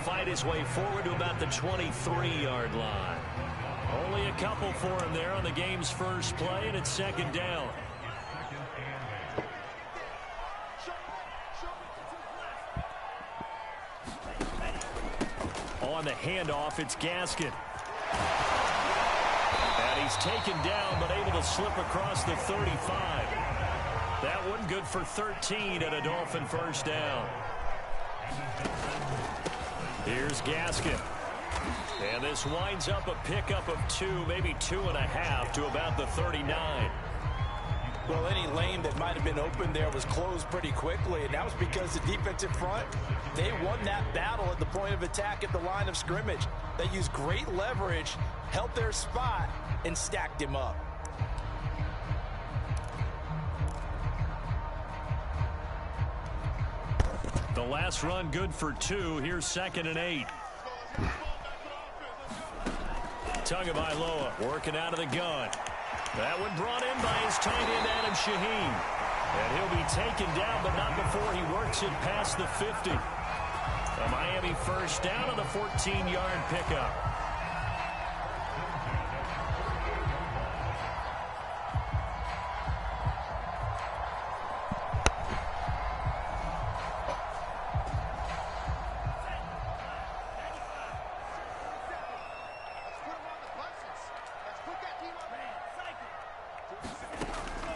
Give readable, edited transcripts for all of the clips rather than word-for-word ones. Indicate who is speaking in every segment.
Speaker 1: fight his way forward to about the 23-yard line. Only a couple for him there on the game's first play, and it's second down. On the handoff, it's Gaskin. And he's taken down, but able to slip across the 35. That one good for 13 and a Dolphin first down. Here's Gaskin. And this winds up a pickup of 2, maybe 2.5 to about the 39.
Speaker 2: Well, any lane that might have been open there was closed pretty quickly, and that was because the defensive front, they won that battle at the point of attack at the line of scrimmage. They used great leverage, held their spot, and stacked him up.
Speaker 1: The last run good for 2. Here's 2nd and 8. Tagovailoa working out of the gun. That one brought in by his tight end, Adam Shaheen. And he'll be taken down, but not before he works it past the 50. A Miami first down on the 14-yard pickup.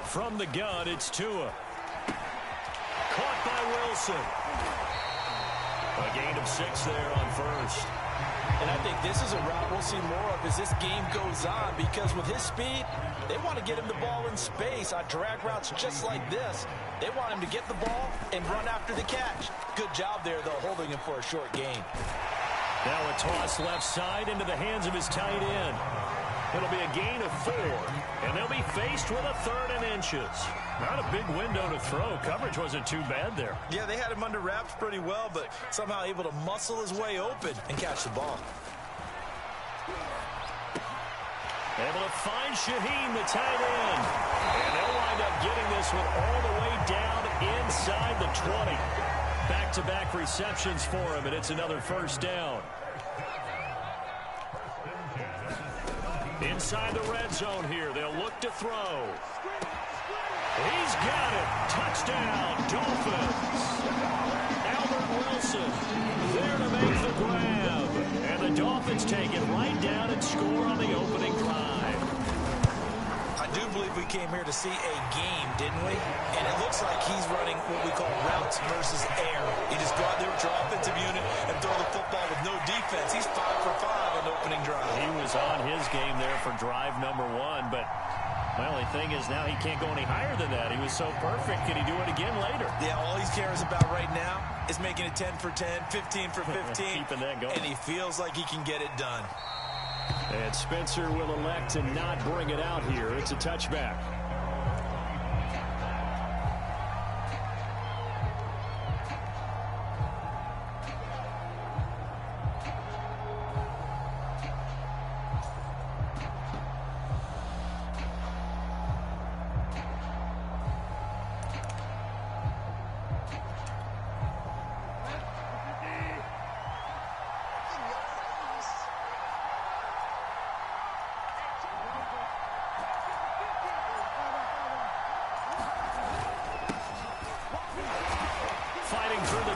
Speaker 1: From the gun, it's Tua. Caught by Wilson. A gain of 6 there on first.
Speaker 2: And I think this is a route we'll see more of as this game goes on, because with his speed, they want to get him the ball in space on drag routes just like this. They want him to get the ball and run after the catch. Good job there, though, holding him for a short gain.
Speaker 1: Now a toss left side into the hands of his tight end. It'll be a gain of 4, and they'll be faced with a 3rd and inches. Not a big window to throw. Coverage wasn't too bad there.
Speaker 2: Yeah, they had him under wraps pretty well, but somehow able to muscle his way open and catch the ball.
Speaker 1: Able to find Shaheen, the tight end. And they'll wind up getting this one all the way down inside the 20. Back-to-back receptions for him, and it's another first down. Inside the red zone here, they'll look to throw. He's got it. Touchdown, Dolphins. Albert Wilson there to make the grab. And the Dolphins take it right down and score on the opening drive.
Speaker 2: I do believe we came here to see a game, didn't we? And it looks like he's running what we call routes versus air. You just go out there with your offensive unit and throw the football with no defense. He's 5 for 5 on the opening drive.
Speaker 1: He was on his game there for drive number 1, but my only thing is now he can't go any higher than that. He was so perfect. Can he do it again later?
Speaker 2: Yeah, all he cares about right now is making it 10 for 10, 15 for 15.
Speaker 1: Keeping that going.
Speaker 2: And he feels like he can get it done.
Speaker 1: And Spencer will elect to not bring it out here. It's a touchback.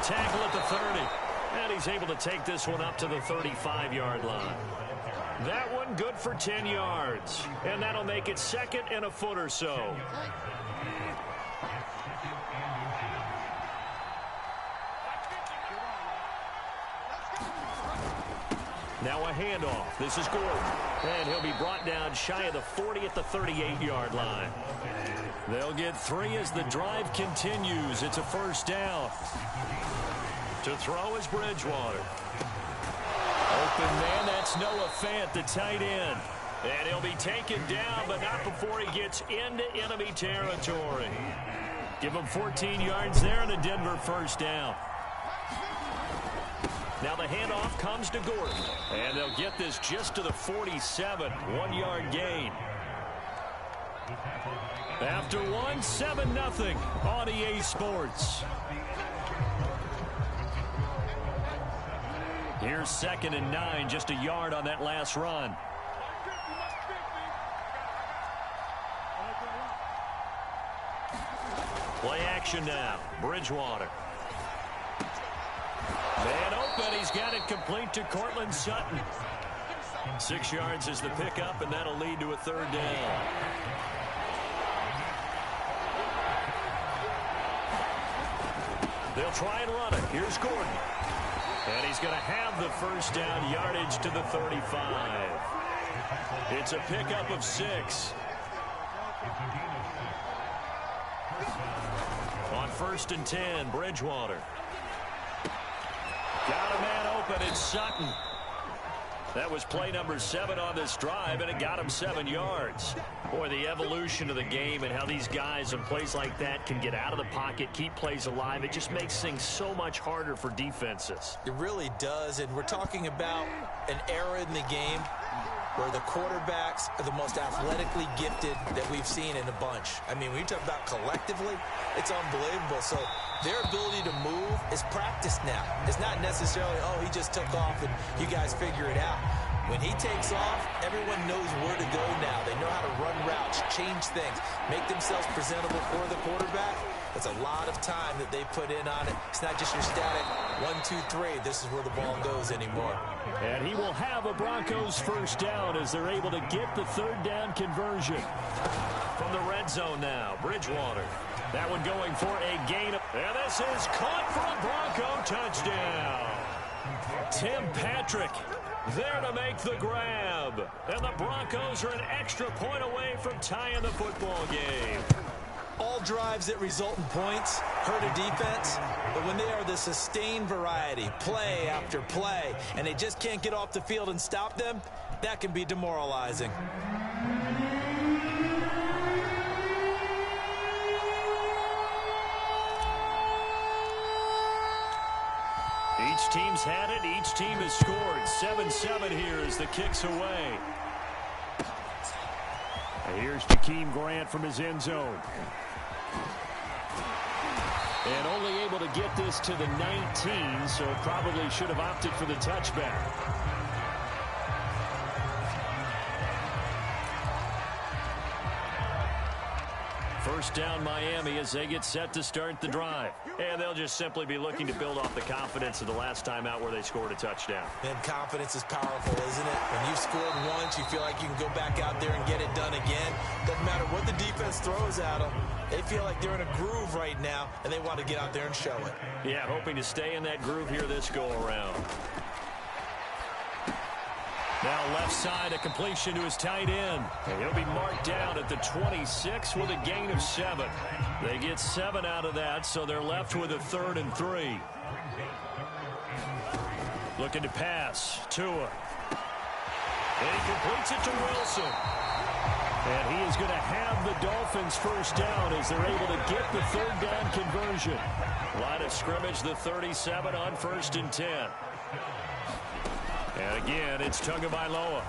Speaker 1: Tackle at the 30. And he's able to take this one up to the 35-yard line. That one good for 10 yards. And that'll make it 2nd and a foot or so. Now a handoff. This is Gordon. And he'll be brought down shy of the 40 at the 38-yard line. They'll get 3 as the drive continues. It's a first down. To throw is Bridgewater. Open man, that's Noah Fant, the tight end. And he'll be taken down, but not before he gets into enemy territory. Give him 14 yards there and a Denver first down. Now the handoff comes to Gordon. And they'll get this just to the 47, 1-yard gain. After 1, 7-0 on EA Sports. Here's 2nd and 9, just a yard on that last run. Play action now. Bridgewater. Man open. He's got it complete to Cortland Sutton. 6 yards is the pickup, and that'll lead to a 3rd down. They'll try and run it. Here's Gordon. And he's going to have the 1st down, yardage to the 35. It's a pickup of 6. On 1st and 10, Bridgewater. Got a man open. It's Sutton. That was play number 7 on this drive, and it got him 7 yards. Boy, the evolution of the game and how these guys in plays like that can get out of the pocket, keep plays alive, it just makes things so much harder for defenses.
Speaker 2: It really does, and we're talking about an era in the game where the quarterbacks are the most athletically gifted that we've seen in a bunch. I mean, when you talk about collectively, it's unbelievable. So their ability to move is practiced now. It's not necessarily, oh, he just took off and you guys figure it out. When he takes off, everyone knows where to go now. They know how to run routes, change things, make themselves presentable for the quarterback. It's a lot of time that they put in on it. It's not just your static 1, 2, 3. This is where the ball goes anymore.
Speaker 1: And he will have a Broncos 1st down as they're able to get the 3rd down conversion. From the red zone now, Bridgewater. That one going for a gain. And this is caught for a Bronco touchdown. Tim Patrick there to make the grab. And the Broncos are an extra point away from tying the football game.
Speaker 2: All drives that result in points hurt a defense, but when they are the sustained variety, play after play, and they just can't get off the field and stop them, that can be demoralizing.
Speaker 1: Each team's had it. Each team has scored. 7-7 here as the kick's away. Here's Jakeem Grant from his end zone. And only able to get this to the 19, so probably should have opted for the touchback. First down Miami as they get set to start the drive. And they'll just simply be looking to build off the confidence of the last time out where they scored a touchdown.
Speaker 2: And confidence is powerful, isn't it? When you've scored once, you feel like you can go back out there and get it done again. Doesn't matter what the defense throws at them. They feel like they're in a groove right now, and they want to get out there and show it.
Speaker 1: Yeah, hoping to stay in that groove here this go-around. Now left side, a completion to his tight end. And he'll be marked down at the 26 with a gain of 7. They get 7 out of that, so they're left with a 3rd and 3. Looking to pass. Tua. And he completes it to Wilson. And he is going to have the Dolphins 1st down as they're able to get the 3rd down conversion. Line of scrimmage, the 37 on 1st and 10. And again, it's Tagovailoa.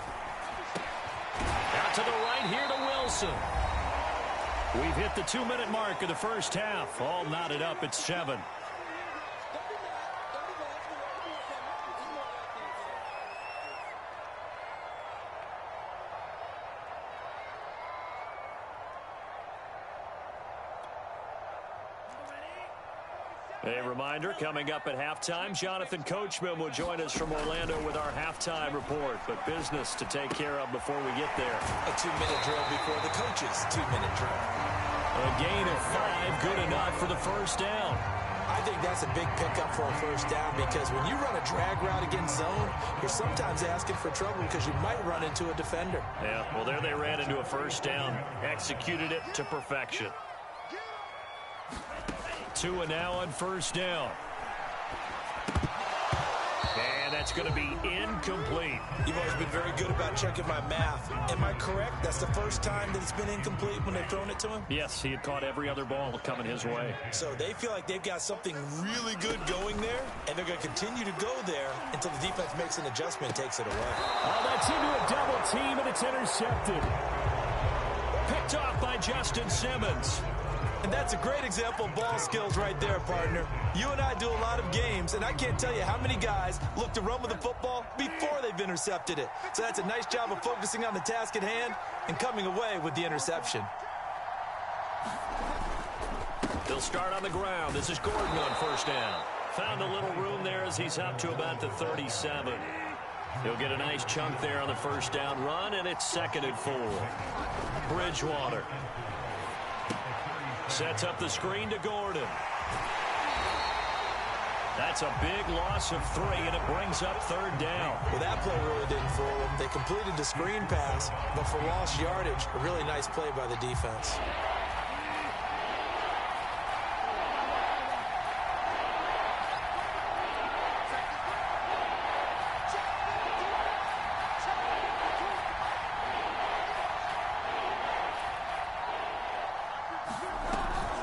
Speaker 1: Out to the right here to Wilson. We've hit the 2-minute mark of the first half. All knotted up at 7. A reminder, coming up at halftime, Jonathan Coachman will join us from Orlando with our halftime report. But business to take care of before we get there.
Speaker 2: A 2-minute drill before the coach's 2-minute drill.
Speaker 1: A gain of 5, good enough for the 1st down.
Speaker 2: I think that's a big pickup for a 1st down because when you run a drag route against zone, you're sometimes asking for trouble because you might run into a defender.
Speaker 1: Yeah, well, there they ran into a 1st down. Executed it to perfection. Tua now on 1st down. And that's going to be incomplete.
Speaker 2: You've always been very good about checking my math. Am I correct? That's the 1st time that it's been incomplete when they've thrown it to him?
Speaker 1: Yes, he had caught every other ball coming his way.
Speaker 2: So they feel like they've got something really good going there, and they're going to continue to go there until the defense makes an adjustment and takes it away.
Speaker 1: Oh, that's into a double team, and it's intercepted. Picked off by Justin Simmons.
Speaker 2: And that's a great example of ball skills right there, partner. You and I do a lot of games, and I can't tell you how many guys look to run with the football before they've intercepted it. So that's a nice job of focusing on the task at hand and coming away with the interception.
Speaker 1: They'll start on the ground. This is Gordon on first down. Found a little room there as he's up to about the 37. He'll get a nice chunk there on the first down run, and it's 2nd and 4. Bridgewater sets up the screen to Gordon. That's a big loss of 3, and it brings up 3rd down.
Speaker 2: Well, that play really didn't fool them. They completed the screen pass, but for lost yardage, a really nice play by the defense.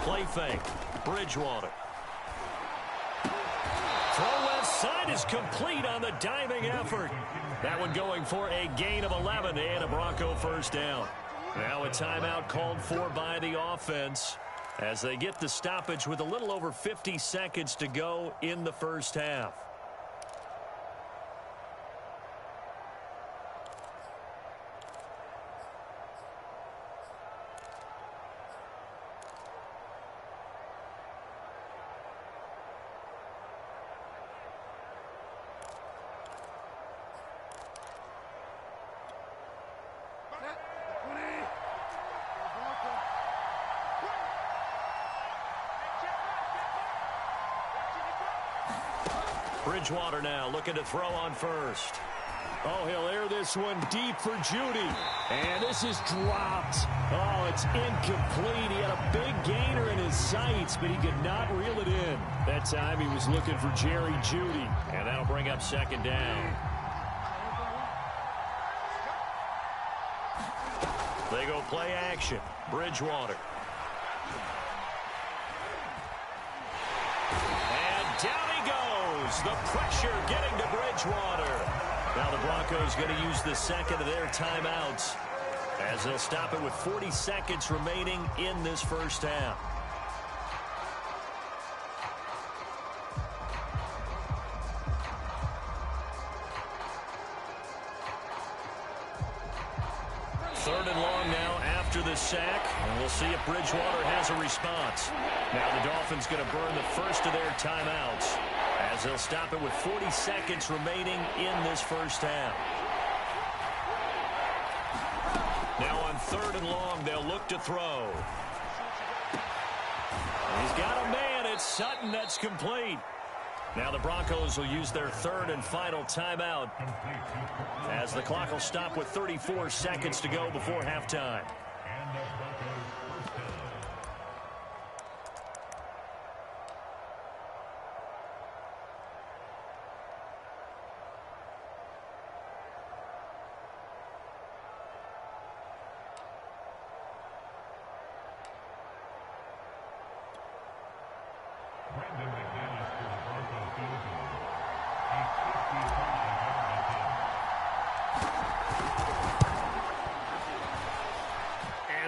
Speaker 1: Play fake. Bridgewater. Throw left side is complete on the diving effort. That one going for a gain of 11 and a Bronco first down. Now a timeout called for by the offense as they get the stoppage with a little over 50 seconds to go in the first half. Bridgewater now looking to throw on first. Oh, he'll air this one deep for Judy. And this is dropped. Oh, it's incomplete. He had a big gainer in his sights, but he could not reel it in. That time he was looking for Jerry Judy. And that'll bring up 2nd down. They go play action. Bridgewater. And down he goes. The pressure getting to Bridgewater. Now the Broncos going to use the 2nd of their timeouts as they'll stop it with 40 seconds remaining in this first half. Third and long now after the sack, and we'll see if Bridgewater has a response. Now the Dolphins going to burn the first of their timeouts as they'll stop it with 40 seconds remaining in this first half. Now on 3rd and long, they'll look to throw. He's got a man. It's Sutton. That's complete. Now the Broncos will use their 3rd and final timeout as the clock will stop with 34 seconds to go before halftime.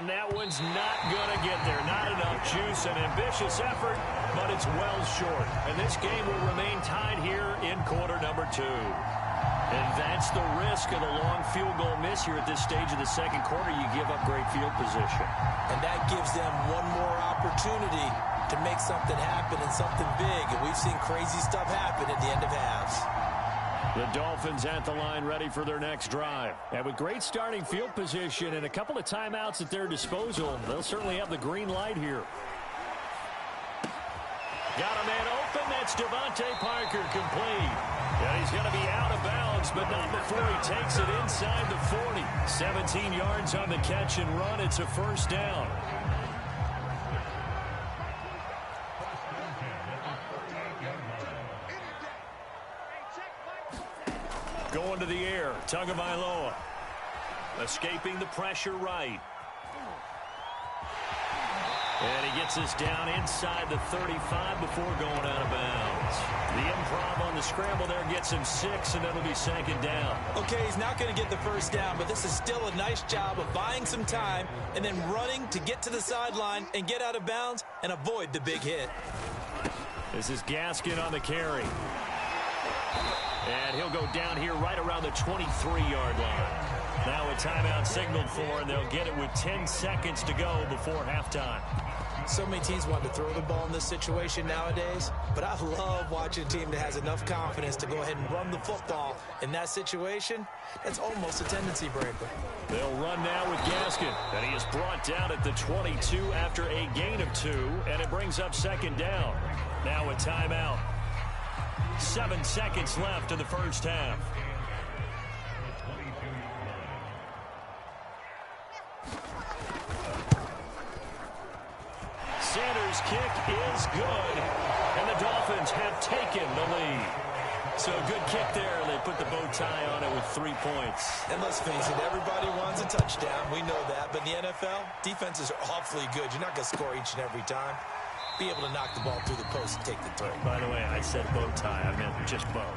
Speaker 1: And that one's not going to get there. Not enough juice. An ambitious effort, but it's well short. And this game will remain tied here in quarter number 2. And that's the risk of the long field goal miss here at this stage of the second quarter. You give up great field position.
Speaker 2: And that gives them one more opportunity to make something happen and something big. And we've seen crazy stuff happen at the end of halves.
Speaker 1: The Dolphins at the line ready for their next drive. And with great starting field position and a couple of timeouts at their disposal, they'll certainly have the green light here. Got a man open. That's Devontae Parker complete. And he's going to be out of bounds, but not before he takes it inside the 40. 17 yards on the catch and run. It's a first down. Going to the air, Tagovailoa. Escaping the pressure right. And he gets us down inside the 35 before going out of bounds. The improv on the scramble there gets him 6, and that'll be 2nd down.
Speaker 2: Okay, he's not going to get the first down, but this is still a nice job of buying some time and then running to get to the sideline and get out of bounds and avoid the big hit.
Speaker 1: This is Gaskin on the carry. And he'll go down here right around the 23-yard line. Now a timeout signaled for, and they'll get it with 10 seconds to go before halftime.
Speaker 2: So many teams want to throw the ball in this situation nowadays, but I love watching a team that has enough confidence to go ahead and run the football. In that situation, that's almost a tendency breaker.
Speaker 1: They'll run now with Gaskin, and he is brought down at the 22 after a gain of 2, and it brings up second down. Now a timeout. 7 seconds left in the first half. Sanders' kick is good, and the Dolphins have taken the lead. So a good kick there. They put the bow tie on it with 3 points.
Speaker 2: And let's face it, everybody wants a touchdown. We know that. But in the NFL, defenses are awfully good. You're not going to score each and every time. Be able to knock the ball through the post and take the throw.
Speaker 1: By the way, I said bow tie. I meant just bow.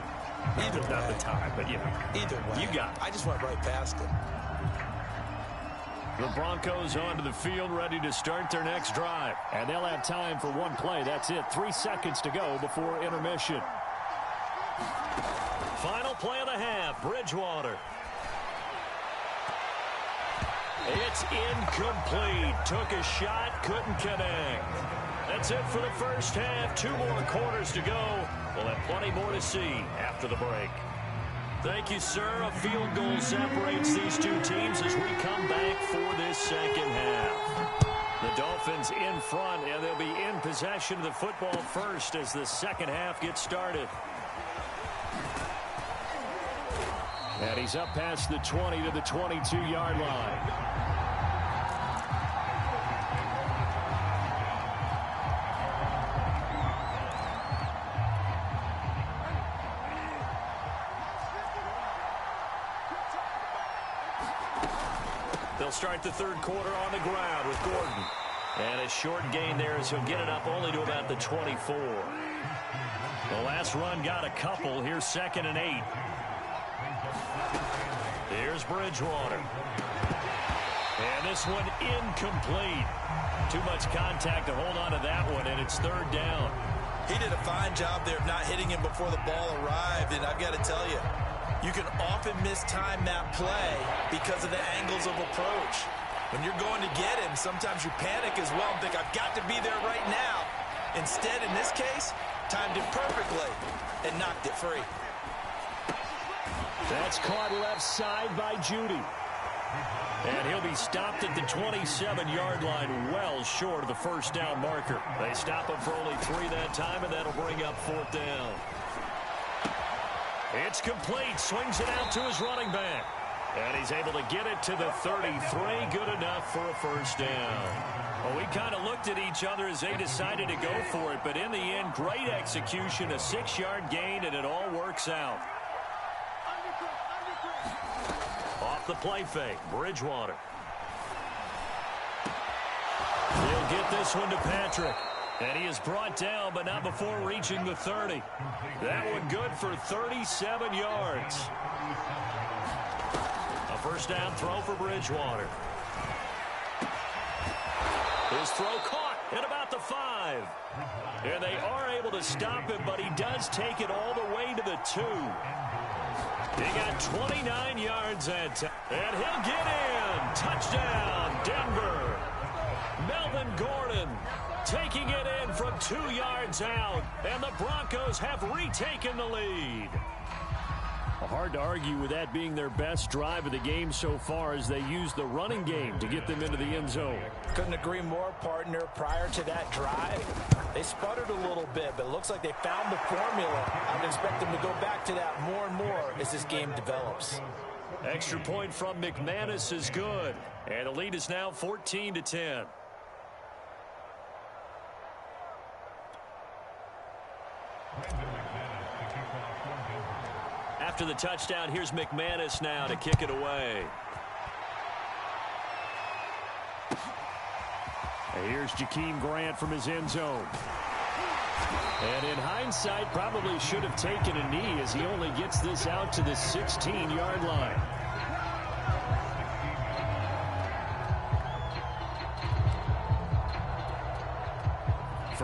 Speaker 2: Either way.
Speaker 1: Not the tie, but you know.
Speaker 2: Either way.
Speaker 1: You got it.
Speaker 2: I just went right past him.
Speaker 1: The Broncos onto the field, ready to start their next drive. And they'll have time for one play. That's it. 3 seconds to go before intermission. Final play of the half, Bridgewater. It's incomplete. Took a shot, couldn't connect. That's it for the first half. 2 more quarters to go. We'll have plenty more to see after the break. Thank you, sir. A field goal separates these two teams as we come back for this second half. The Dolphins in front, and they'll be in possession of the football first as the second half gets started. And he's up past the 20 to the 22-yard line. They'll start the third quarter on the ground with Gordon. And a short gain there as he'll get it up only to about the 24. The last run got a couple. Here's 2nd and 8. Here's Bridgewater. And this one incomplete. Too much contact to hold on to that one, and it's 3rd down.
Speaker 2: He did a fine job there of not hitting him before the ball arrived, and I've got to tell you, you can often mistime that play because of the angles of approach. When you're going to get him, sometimes you panic as well and think, I've got to be there right now. Instead, in this case, timed it perfectly and knocked it free.
Speaker 1: That's caught left side by Judy. And he'll be stopped at the 27-yard line, well short of the first down marker. They stop him for only 3 that time, and that'll bring up 4th down. It's complete. Swings it out to his running back. And he's able to get it to the 33. Good enough for a first down. Well, we kind of looked at each other as they decided to go for it. But in the end, great execution, a 6-yard gain, and it all works out. Off the play fake, Bridgewater. He'll get this one to Patrick. And he is brought down, but not before reaching the 30. That one good for 37 yards. A first down throw for Bridgewater. His throw caught at about the 5. And they are able to stop him, but he does take it all the way to the 2. He got 29 yards that time. And he'll get in. Touchdown, Denver. Melvin Gordon taking it in from 2 yards out, and the Broncos have retaken the lead. Hard to argue with that being their best drive of the game so far as they use the running game to get them into the end zone.
Speaker 2: Couldn't agree more, partner. Prior to that drive, they sputtered a little bit, but it looks like they found the formula. I would expect them to go back to that more and more as this game develops.
Speaker 1: Extra point from McManus is good, and the lead is now 14-10. After the touchdown, here's McManus now to kick it away. And here's Jakeem Grant from his end zone. And in hindsight, probably should have taken a knee as he only gets this out to the 16-yard line.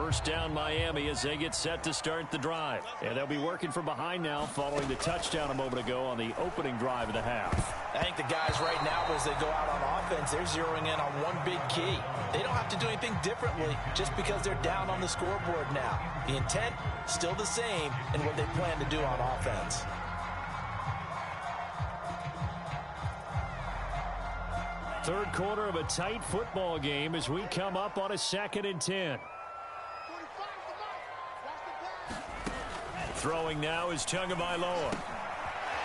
Speaker 1: First down Miami as they get set to start the drive. And they'll be working from behind now following the touchdown a moment ago on the opening drive of the half.
Speaker 2: I think the guys right now, as they go out on offense, they're zeroing in on one big key. They don't have to do anything differently just because they're down on the scoreboard now. The intent, still the same in what they plan to do on offense.
Speaker 1: Third quarter of a tight football game as we come up on a 2nd and 10. Throwing now is Tagovailoa.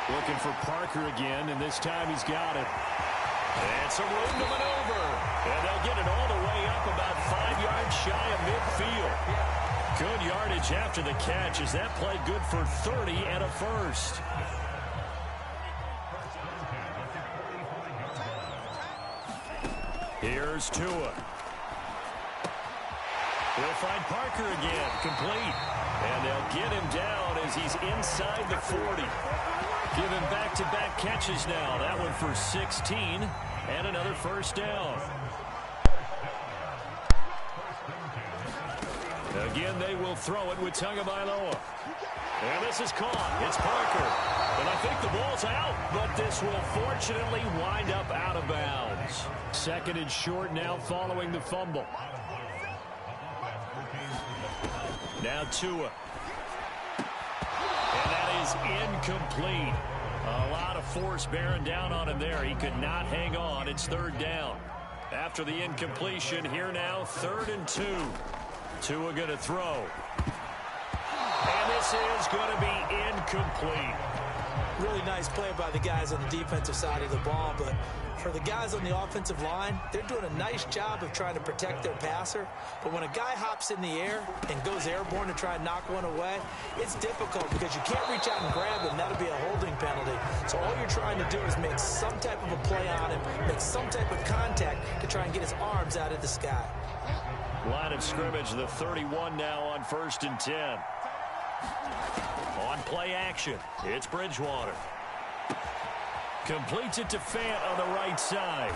Speaker 1: Looking for Parker again, and this time he's got it. And some room to maneuver. And they'll get it all the way up about 5 yards shy of midfield. Good yardage after the catch as that play good for 30 and a first. Here's Tua. He'll find Parker again, complete. And they'll get him down as he's inside the 40. Give him back-to-back catches now. That one for 16 and another first down. Again, they will throw it with Tagovailoa. And this is caught. It's Parker. And I think the ball's out, but this will fortunately wind up out of bounds. 2nd and short now following the fumble. Now Tua. And that is incomplete. A lot of force bearing down on him there. He could not hang on. It's 3rd down. After the incompletion, here now 3rd and 2. Tua going to throw. And this is going to be incomplete.
Speaker 2: Really nice play by the guys on the defensive side of the ball, but for the guys on the offensive line, they're doing a nice job of trying to protect their passer. But when a guy hops in the air and goes airborne to try and knock one away, it's difficult because you can't reach out and grab him. That'll be a holding penalty. So all you're trying to do is make some type of a play on him, make some type of contact to try and get his arms out of the sky.
Speaker 1: Line of scrimmage, the 31 now on 1st and 10. On play action, it's Bridgewater. Completes it to Fant on the right side.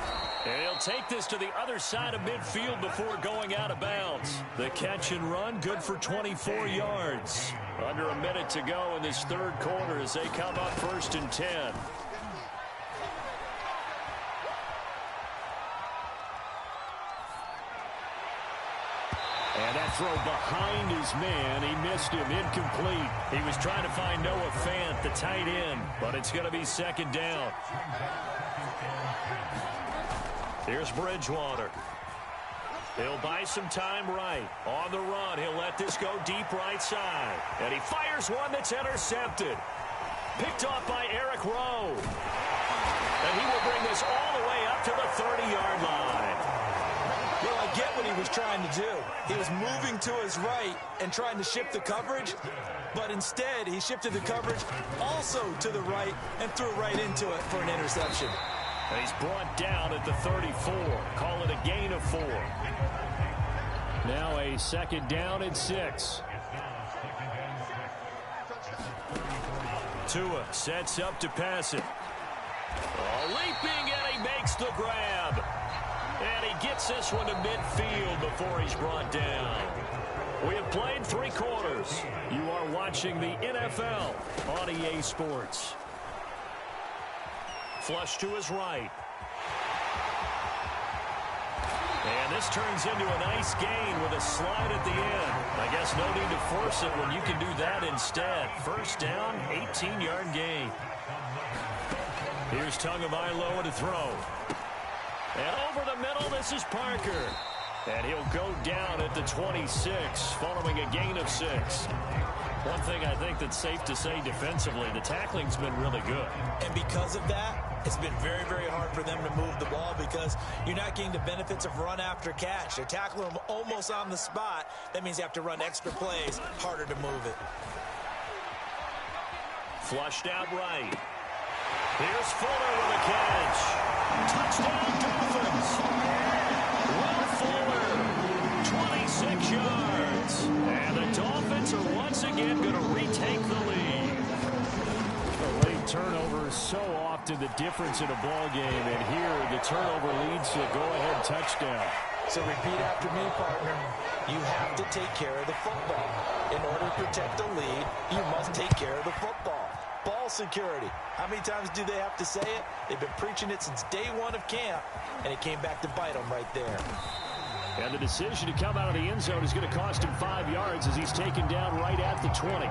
Speaker 1: And he'll take this to the other side of midfield before going out of bounds. The catch and run, good for 24 yards. Under a minute to go in this 3rd quarter as they come up 1st and 10. And that throw behind his man. He missed him. Incomplete. He was trying to find Noah Fant, the tight end, but it's going to be 2nd down. Here's Bridgewater. He'll buy some time right. On the run, he'll let this go deep right side. And he fires one that's intercepted. Picked off by Eric Rowe. And he will bring this all the way up to the 30-yard line.
Speaker 2: Well, I get what he was trying to do. He was moving to his right and trying to shift the coverage, but instead he shifted the coverage also to the right and threw right into it for an interception.
Speaker 1: And he's brought down at the 34. Call it a gain of 4. Now a 2nd down and 6. Tua sets up to pass it. Leaping, and he makes the grab. And he gets this one to midfield before he's brought down. We have played 3 quarters. You are watching the NFL on EA Sports. Flush to his right. And this turns into a nice gain with a slide at the end. I guess no need to force it when you can do that instead. First down, 18-yard gain. Here's Tagovailoa to throw. And over the middle, this is Parker. And he'll go down at the 26, following a gain of 6. One thing I think that's safe to say defensively, the tackling's been really good.
Speaker 2: And because of that, it's been very, very hard for them to move the ball because you're not getting the benefits of run after catch. They're tackling them almost on the spot. That means you have to run extra plays, harder to move it.
Speaker 1: Flushed out right. Here's Fuller with a catch. Touchdown, Dolphins. Will Fuller, 26 yards. And the Dolphins are once again going to retake the lead. A late turnover is so often the difference in a ball game. And here, the turnover leads to a go-ahead touchdown.
Speaker 2: So repeat after me, partner. You have to take care of the football. In order to protect the lead, you must take care of the football. Ball security. How many times do they have to say it? They've been preaching it since day one of camp, and it came back to bite them right there.
Speaker 1: And the decision to come out of the end zone is going to cost him 5 yards as he's taken down right at the 20.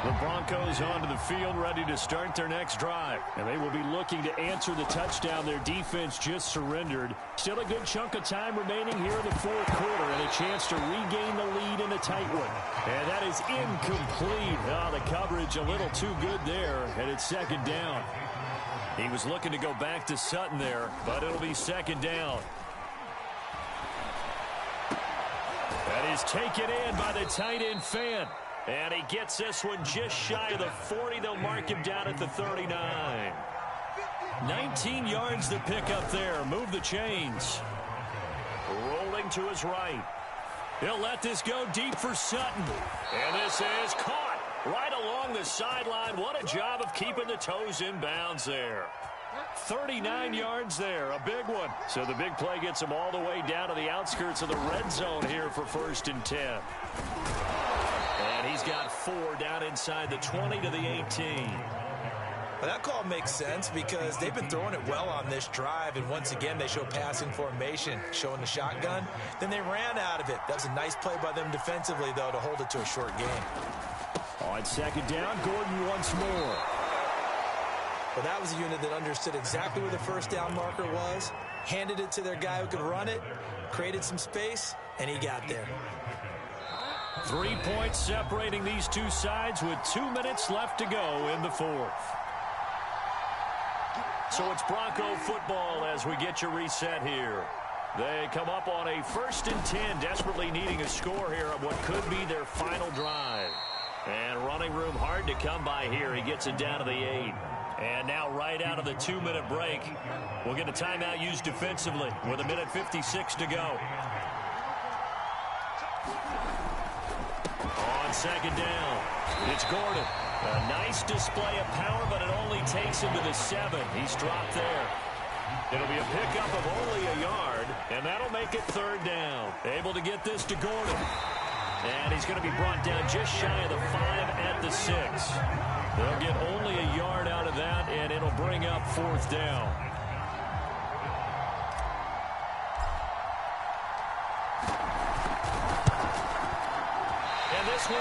Speaker 1: The Broncos onto the field, ready to start their next drive. And they will be looking to answer the touchdown their defense just surrendered. Still a good chunk of time remaining here in the fourth quarter and a chance to regain the lead in a tight one. And that is incomplete. Oh, the coverage a little too good there, and it's second down. He was looking to go back to Sutton there, but it'll be second down. That is taken in by the tight end Fan. And he gets this one just shy of the 40. They'll mark him down at the 39. 19 yards to pick up there. Move the chains. Rolling to his right. He'll let this go deep for Sutton. And this is caught right along the sideline. What a job of keeping the toes in bounds there. 39 yards there, a big one. So the big play gets him all the way down to the outskirts of the red zone here for 1st and 10. And he's got 4 down inside the 20 to the 18.
Speaker 2: Well, that call makes sense because they've been throwing it well on this drive, and once again they show passing formation, showing the shotgun. Then they ran out of it. That was a nice play by them defensively, though, to hold it to a short game.
Speaker 1: On second down, Gordon once more.
Speaker 2: Well, that was a unit that understood exactly where the first down marker was, handed it to their guy who could run it, created some space, and he got there.
Speaker 1: 3 points separating these two sides with 2 minutes left to go in the fourth. So it's Bronco football as we get you reset here. They come up on a 1st and 10, desperately needing a score here on what could be their final drive. And running room hard to come by here. He gets it down to the 8. And now right out of the 2-minute break, we'll get a timeout used defensively with 1:56 to go. On second down, it's Gordon. A nice display of power, but it only takes him to the 7. He's dropped there. It'll be a pickup of only a yard, and that'll make it 3rd down. Able to get this to Gordon. And he's going to be brought down just shy of the 5 at the 6. They'll get only a yard out of that, and it'll bring up 4th down. And this one